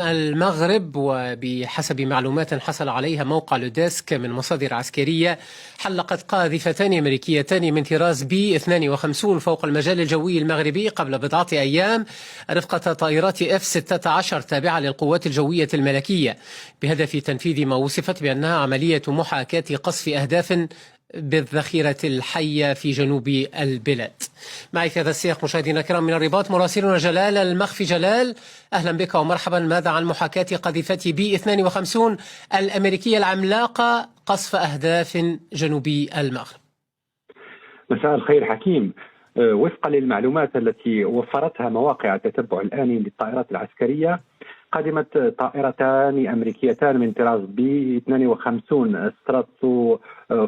المغرب، وبحسب معلومات حصل عليها موقع لوديسك من مصادر عسكرية، حلقت قاذفتان أمريكيتان من طراز بي 52 فوق المجال الجوي المغربي قبل بضعة أيام رفقة طائرات F-16 تابعة للقوات الجوية الملكية، بهدف تنفيذ ما وصفت بأنها عملية محاكاة قصف أهداف بالذخيرة الحية في جنوب البلاد. معي في هذا السياق مشاهدينا الكرام من الرباط مراسلنا جلال المخفي. جلال، أهلا بك ومرحبا. ماذا عن محاكاة قذيفة بي 52 الأمريكية العملاقة قصف أهداف جنوبي المغرب؟ مساء الخير حكيم. وفقا للمعلومات التي وفرتها مواقع التتبع الآني للطائرات العسكرية، قدمت طائرتان أمريكيتان من طراز بي 52 ستراتو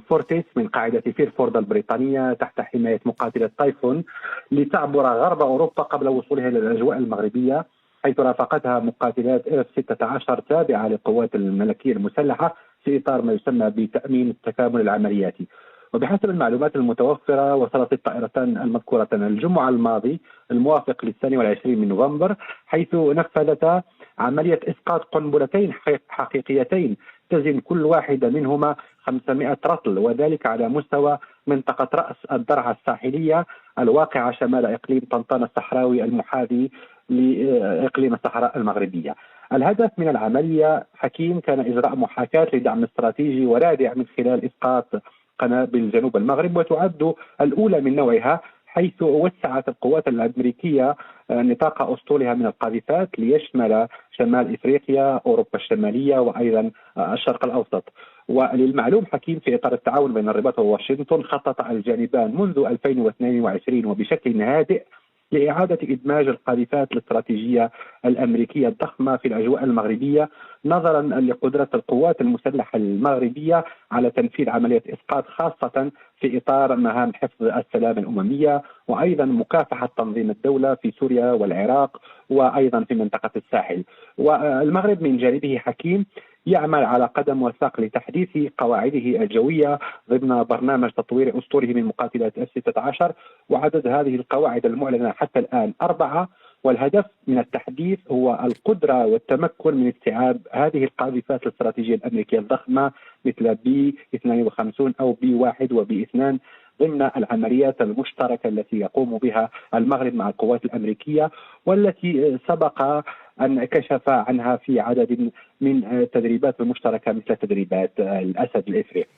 فورتيس من قاعدة فيرفورد البريطانية تحت حماية مقاتلة تايفون لتعبر غرب أوروبا قبل وصولها إلى الأجواء المغربية، حيث رافقتها مقاتلات F-16 تابعة للقوات الملكية المسلحة في إطار ما يسمى بتأمين التكامل العملياتي. وبحسب المعلومات المتوفرة، وصلت الطائرتان المذكورة الجمعة الماضي الموافق ل22 من نوفمبر، حيث نفذتا عملية إسقاط قنبلتين حقيقيتين تزن كل واحدة منهما 500 رطل، وذلك على مستوى منطقة رأس الدرعا الساحلية الواقعة شمال إقليم طنطان الصحراوي المحاذي لإقليم الصحراء المغربية. الهدف من العملية حكيم كان إجراء محاكاة لدعم استراتيجي ورادع من خلال إسقاط قنابل جنوب المغرب، وتعد الأولى من نوعها، حيث وسعت القوات الأمريكية نطاق أسطولها من القاذفات ليشمل شمال إفريقيا، أوروبا الشمالية، وأيضا الشرق الأوسط. وللمعلوم حكيم، في إطار التعاون بين الرباط وواشنطن، خطط الجانبان منذ 2022 وبشكل هادئ لإعادة إدماج القاذفات الاستراتيجية الأمريكية الضخمة في الأجواء المغربية، نظرا لقدرة القوات المسلحة المغربية على تنفيذ عملية إسقاط، خاصة في إطار مهام حفظ السلام الأممية، وأيضا مكافحة تنظيم الدولة في سوريا والعراق، وأيضا في منطقة الساحل. والمغرب من جانبه حكيم يعمل على قدم وساق لتحديث قواعده الجوية ضمن برنامج تطوير أسطوله من مقاتلات F-16، وعدد هذه القواعد المعلنة حتى الآن 4، والهدف من التحديث هو القدرة والتمكن من استيعاب هذه القاذفات الاستراتيجية الأمريكية الضخمة مثل بي 52 أو بي 1 وبي 2 ضمن العمليات المشتركة التي يقوم بها المغرب مع القوات الأمريكية، والتي سبق أن كشف عنها في عدد من التدريبات المشتركة مثل تدريبات الأسد الإفريقي.